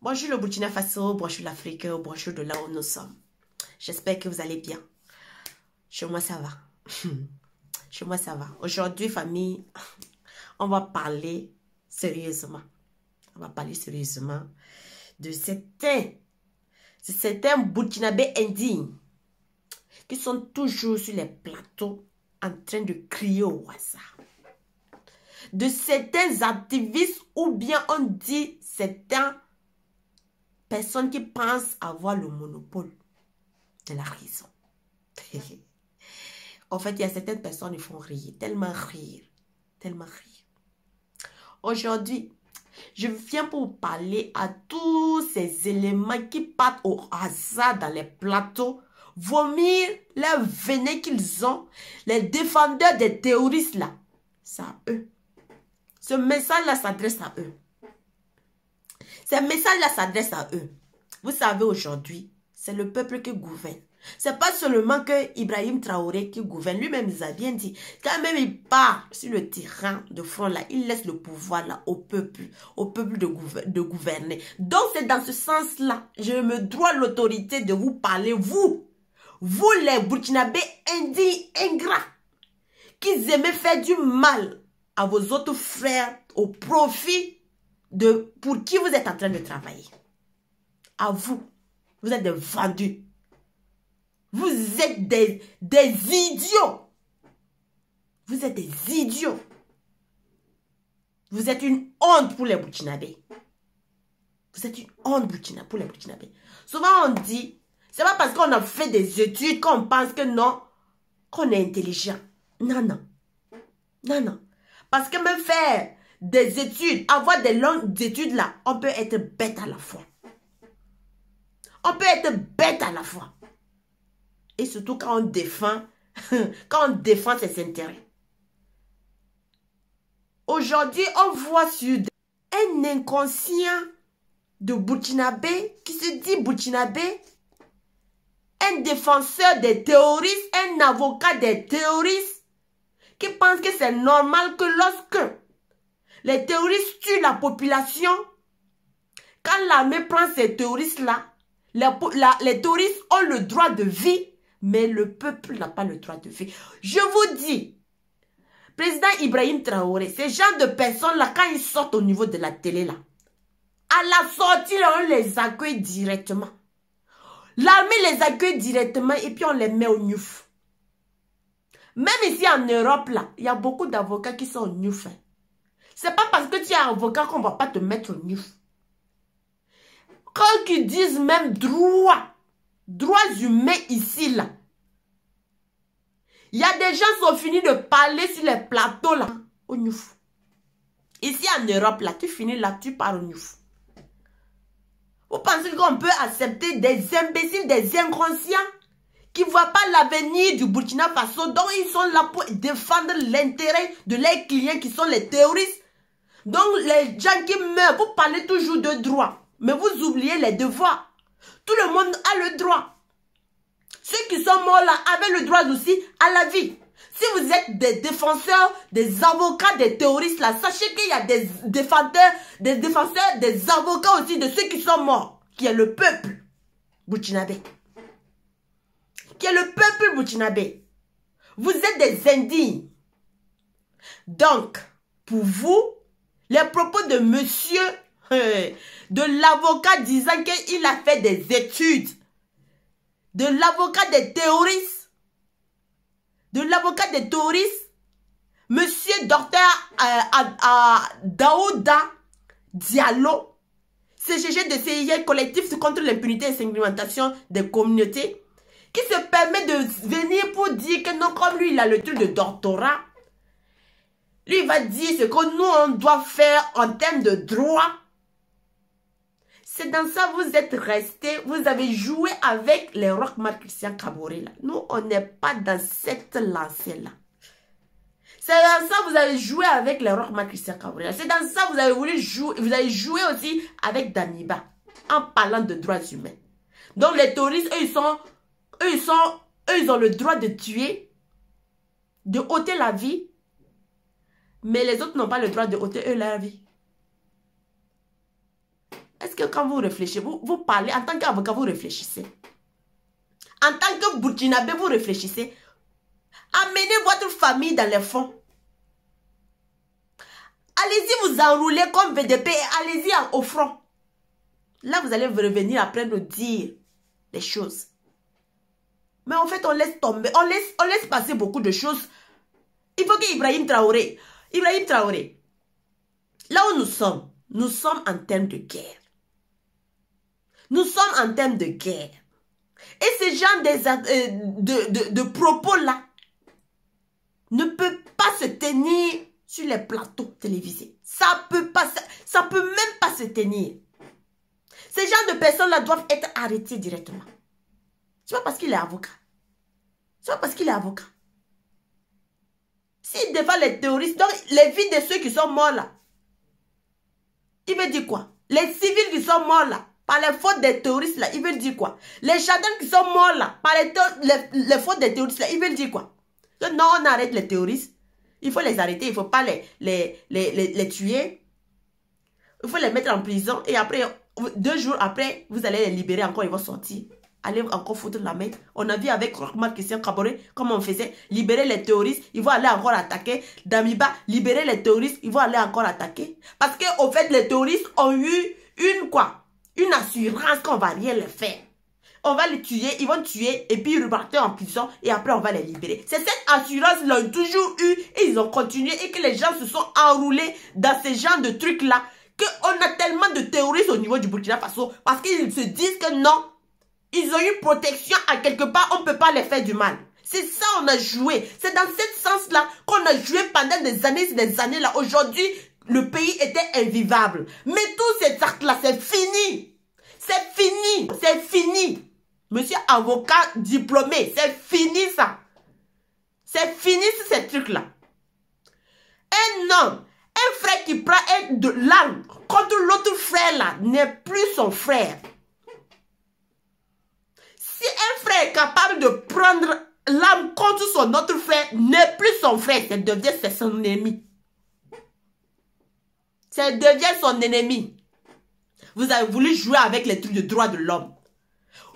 Bonjour le Burkina Faso, bonjour l'Afrique, bonjour de là où nous sommes. J'espère que vous allez bien. Chez moi, ça va. Chez moi, ça va. Aujourd'hui, famille, on va parler sérieusement. On va parler sérieusement de certains Burkinabés indignes qui sont toujours sur les plateaux en train de crier au hasard. De certains activistes ou bien on dit certaines personnes qui pensent avoir le monopole de la raison. En fait, il y a certaines personnes qui font rire, tellement rire, tellement rire. Aujourd'hui, je viens pour vous parler à tous ces éléments qui partent au hasard dans les plateaux, vomir leur venin qu'ils ont, les défendeurs des terroristes là. C'est à eux. Ce message-là s'adresse à eux. Ce message-là s'adresse à eux. Vous savez, aujourd'hui, c'est le peuple qui gouverne. C'est pas seulement que Ibrahim Traoré qui gouverne. Lui-même, il a bien dit. Quand même, il part sur le terrain de front là, il laisse le pouvoir là au peuple de gouverner. Donc, c'est dans ce sens-là, je me dois l'autorité de vous parler, vous les Burkinabés indignes, ingrats, qui aimez faire du mal à vos autres frères au profit de pour qui vous êtes en train de travailler. À vous, vous êtes des vendus. Vous êtes des idiots. Vous êtes des idiots. Vous êtes une honte pour les Burkinabés. Vous êtes une honte pour les Burkinabés. Souvent on dit, c'est pas parce qu'on a fait des études qu'on pense que non, qu'on est intelligent. Non, non. Non, non. Parce que même faire des études, avoir des longues études là, on peut être bête à la fois. On peut être bête à la fois. Et surtout quand on défend, ses intérêts. Aujourd'hui, on voit sur un inconscient de Burkinabé qui se dit Burkinabé, un défenseur des terroristes, un avocat des terroristes, qui pense que c'est normal que lorsque les terroristes tuent la population, quand l'armée prend ces terroristes-là, les terroristes ont le droit de vie, mais le peuple n'a pas le droit de vie. Je vous dis, président Ibrahim Traoré, ces gens de personnes-là, quand ils sortent au niveau de la télé, là, à la sortie, là, on les accueille directement. L'armée les accueille directement et puis on les met au Niouf. Même ici en Europe, là, il y a beaucoup d'avocats qui sont au Niouf. C'est pas parce que tu es avocat qu'on va pas te mettre au Niouf. Quand ils disent même droits humains ici, là, il y a des gens qui ont fini de parler sur les plateaux, là, au Niouf. Ici en Europe, là, tu finis là, tu pars au Niouf. Vous pensez qu'on peut accepter des imbéciles, des inconscients qui ne voient pas l'avenir du Burkina Faso, donc ils sont là pour défendre l'intérêt de leurs clients qui sont les terroristes. Donc les gens qui meurent, vous parlez toujours de droits, mais vous oubliez les devoirs. Tout le monde a le droit. Ceux qui sont morts là avaient le droit aussi à la vie. Si vous êtes des défenseurs, des avocats, des terroristes là, sachez qu'il y a des défenseurs, des avocats aussi de ceux qui sont morts, qui est le peuple burkinabé. Qui est le peuple burkinabé. Vous êtes des indignes. Donc, pour vous, les propos de monsieur, de l'avocat disant qu'il a fait des études, de l'avocat des terroristes, monsieur docteur Daouda Diallo, CGG de CIE, collectif contre l'impunité et segmentation des communautés, qui se permet de venir pour dire que non, comme lui, il a le truc de doctorat. Lui, il va dire ce que nous, on doit faire en termes de droit. C'est dans ça que vous êtes restés, vous avez joué avec les Roch-Marc Christian Kaboré là. Nous, on n'est pas dans cette lancée-là. C'est dans ça que vous avez joué avec les Roch-Marc Christian Kaboré là. C'est dans ça que vous avez voulu jouer, vous avez joué aussi avec Damiba, en parlant de droits humains. Donc les terroristes, eux, ils ont le droit de tuer, de ôter la vie, mais les autres n'ont pas le droit de ôter eux la vie. Est-ce que quand vous réfléchissez, vous parlez, en tant qu'avocat, vous réfléchissez? En tant que Burkinabé, vous réfléchissez? Amenez votre famille dans les fonds. Allez-y vous enrouler comme VDP et allez-y au front. Là, vous allez revenir après nous dire les choses. Mais en fait, on laisse tomber, on laisse passer beaucoup de choses. Il faut qu'Ibrahim Traoré, là où nous sommes en termes de guerre. Nous sommes en termes de guerre. Et ces gens de propos-là ne peuvent pas se tenir sur les plateaux télévisés. Ça peut même pas se tenir. Ces gens de personnes-là doivent être arrêtés directement. C'est pas parce qu'il est avocat. C'est pas parce qu'il est avocat. S'il défend les terroristes, donc les vies de ceux qui sont morts là, il veut dire quoi? Les civils qui sont morts là, par les fautes des terroristes là, il veut dire quoi? Les gendarmes qui sont morts là, par les fautes des terroristes là, il veut dire quoi? Non, on arrête les terroristes. Il faut les arrêter, il ne faut pas les tuer. Il faut les mettre en prison et après, 2 jours après, vous allez les libérer encore, ils vont sortir. Allez encore foutre la main. On a vu avec Rochman Christian Kaboré comment on faisait. Libérer les terroristes, ils vont aller encore attaquer. Damiba, libérer les terroristes, ils vont aller encore attaquer. Parce qu'au fait, les terroristes ont eu une assurance qu'on ne va rien les faire. On va les tuer, ils vont tuer et puis ils repartent en prison et après on va les libérer. C'est cette assurance qu'ils ont toujours eu et ils ont continué et que les gens se sont enroulés dans ces genres de trucs-là qu'on a tellement de terroristes au niveau du Burkina Faso parce qu'ils se disent que non, ils ont eu protection à quelque part, on ne peut pas les faire du mal. C'est ça on a joué. C'est dans ce sens-là qu'on a joué pendant des années là. Aujourd'hui, le pays était invivable. Mais tous ces actes-là, c'est fini. C'est fini. C'est fini. Monsieur avocat diplômé, c'est fini ça. C'est fini ces trucs-là. Un homme, un frère qui prend de l'arme contre l'autre frère là, n'est plus son frère. Si un frère est capable de prendre l'arme contre son autre frère, n'est plus son frère, ça devient son ennemi. Ça devient son ennemi. Vous avez voulu jouer avec les trucs de droits de l'homme.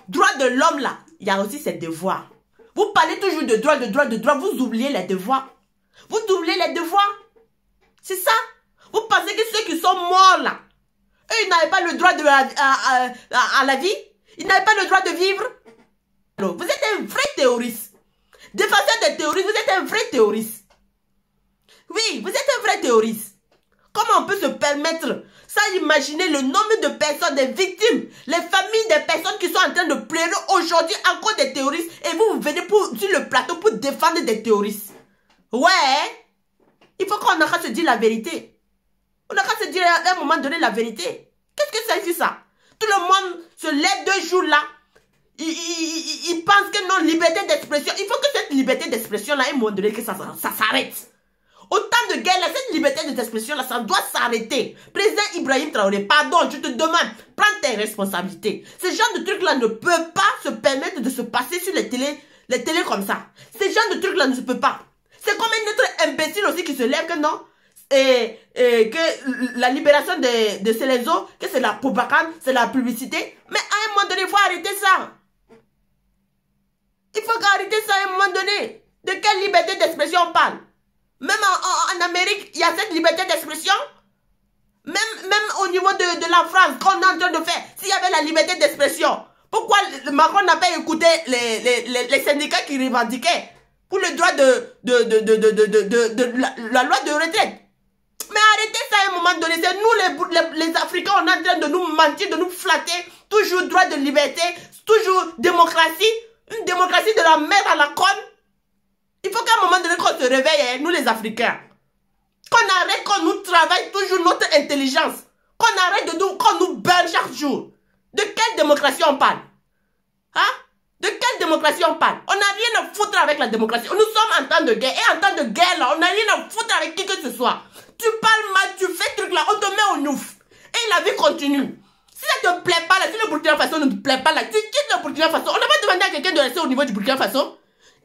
Droit de l'homme là, il y a aussi ses devoirs. Vous parlez toujours de droit, vous oubliez les devoirs. Vous oubliez les devoirs. C'est ça. Vous pensez que ceux qui sont morts là, eux ils n'avaient pas le droit à la vie. Ils n'avaient pas le droit de vivre. Alors, vous êtes un vrai terroriste. Défenseur des terroristes, vous êtes un vrai terroriste. Oui, vous êtes un vrai terroriste. Comment on peut se permettre sans imaginer le nombre de personnes, des victimes, les familles des personnes qui sont en train de pleurer aujourd'hui à cause des terroristes et vous venez sur le plateau pour défendre des terroristes. Ouais, il faut qu'on arrête de se dire la vérité. On arrête de se dire à un moment donné la vérité. Qu'est-ce que c'est ça? Tout le monde se lève 2 jours là. Il pense que non, liberté d'expression. Il faut que cette liberté d'expression là, à un moment donné, que ça s'arrête. Autant de guerre, là, cette liberté d'expression, là, ça doit s'arrêter. Président Ibrahim Traoré, pardon, je te demande, prends tes responsabilités. Ce genre de trucs-là ne peut pas se permettre de se passer sur les télés comme ça. Ce genre de trucs-là ne se peut pas. C'est comme un autre imbécile aussi qui se lève que non, que la libération de Célézo, que c'est la propagande, c'est la publicité. Mais à un moment donné, il faut arrêter ça. Il faut arrêter ça à un moment donné. De quelle liberté d'expression on parle? Même en Amérique, il y a cette liberté d'expression. Même au niveau de la France, qu'on est en train de faire, s'il y avait la liberté d'expression, pourquoi Macron n'a pas écouté les syndicats qui revendiquaient pour le droit de la loi de retraite? Mais arrêtez ça à un moment donné. C'est nous les Africains, on est en train de nous mentir, de nous flatter. Toujours droit de liberté, toujours démocratie. Une démocratie de la merde à la conne. Il faut qu'à un moment donné qu'on se réveille, hein, nous les Africains. Qu'on arrête, qu'on nous travaille toujours notre intelligence. Qu'on arrête qu'on nous beurre chaque jour. De quelle démocratie on parle? Hein? De quelle démocratie on parle? On n'a rien à foutre avec la démocratie. Nous sommes en temps de guerre. Et en temps de guerre, là, on n'a rien à foutre avec qui que ce soit. Tu parles mal, tu fais ce truc là, on te met au nouf. Et la vie continue. Si ça ne te plaît pas là, si le Burkina Faso ne te plaît pas là, tu quittes le Burkina Faso. On n'a pas demandé à quelqu'un de rester au niveau du Burkina Faso.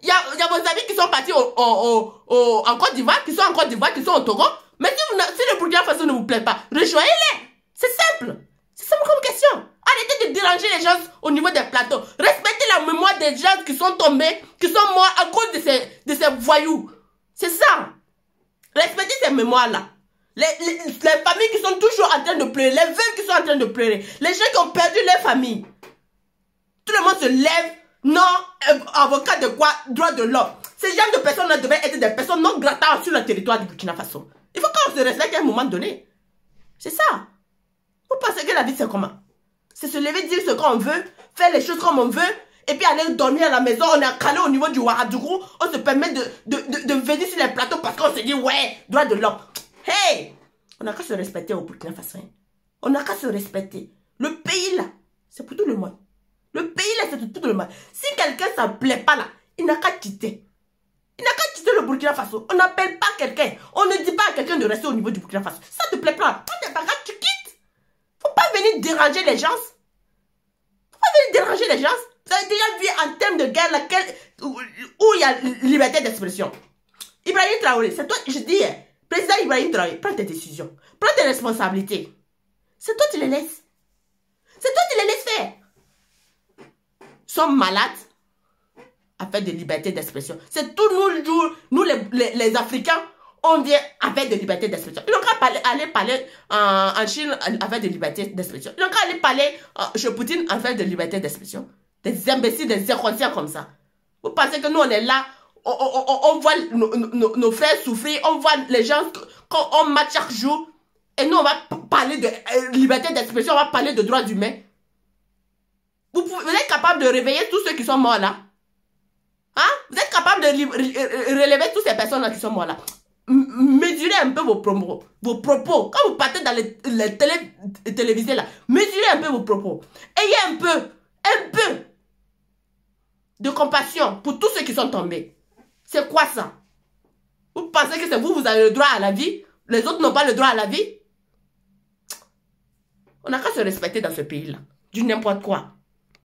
Il y a vos amis qui sont partis en Côte d'Ivoire, qui sont en Côte d'Ivoire, qui sont au Togo. Mais si le Burkina Faso ne vous plaît pas, rejoignez-les. C'est simple. C'est simple comme question. Arrêtez de déranger les gens au niveau des plateaux. Respectez la mémoire des gens qui sont tombés, qui sont morts à cause de ces voyous. C'est ça. Respectez ces mémoires-là. Les familles qui sont toujours en train de pleurer, les veuves qui sont en train de pleurer, les gens qui ont perdu leur famille. Tout le monde se lève. Non, avocat de quoi? Droit de l'homme. Ces gens de personnes devraient être des personnes non gratantes sur le territoire du Burkina Faso. Il faut qu'on se respecte à un moment donné. C'est ça. Vous pensez que la vie c'est comment? C'est se lever, dire ce qu'on veut, faire les choses comme on veut, et puis aller dormir à la maison, on est calé au niveau du Ouagadougou, on se permet de venir sur les plateaux parce qu'on se dit, ouais, droit de l'homme. Hey! On n'a qu'à se respecter au Burkina Faso. On n'a qu'à se respecter. Le pays là, c'est pour tout le monde. Le pays là, c'est pour tout le monde. Si quelqu'un ça ne plaît pas là, il n'a qu'à quitter. Il n'a qu'à quitter le Burkina Faso. On n'appelle pas quelqu'un. On ne dit pas à quelqu'un de rester au niveau du Burkina Faso. Ça ne te plaît pas. Prends tes bagages, tu quittes. Faut pas venir déranger les gens. Faut pas venir déranger les gens. Vous avez déjà vu en termes de guerre où il y a liberté d'expression. Ibrahim Traoré, c'est toi, je dis, président Ibrahim Traoré, prends tes décisions. Prends tes responsabilités. C'est toi qui les laisses. C'est toi qui les laisses faire. Ils sont malades à faire de liberté d'expression. C'est tout nous les Africains, on vient avec de liberté d'expression. Ils n'ont qu'à aller parler en Chine avec de liberté d'expression. Ils n'ont qu'à aller parler chez Poutine avec de liberté d'expression. Des imbéciles, des inconscients comme ça. Vous pensez que nous, on est là, on voit nos frères souffrir, on voit les gens, quand on marche chaque jour, et nous, on va parler de liberté d'expression, on va parler de droits humains. Vous êtes capable de réveiller tous ceux qui sont morts là? Hein? Vous êtes capable de relever toutes ces personnes là qui sont mortes là? Mesurez un peu vos propos. Quand vous partez dans les télévisés là, mesurez un peu vos propos. Ayez un peu de compassion pour tous ceux qui sont tombés. C'est quoi ça? Vous pensez que c'est vous avez le droit à la vie? Les autres n'ont pas le droit à la vie? On n'a qu'à se respecter dans ce pays-là. Du n'importe quoi.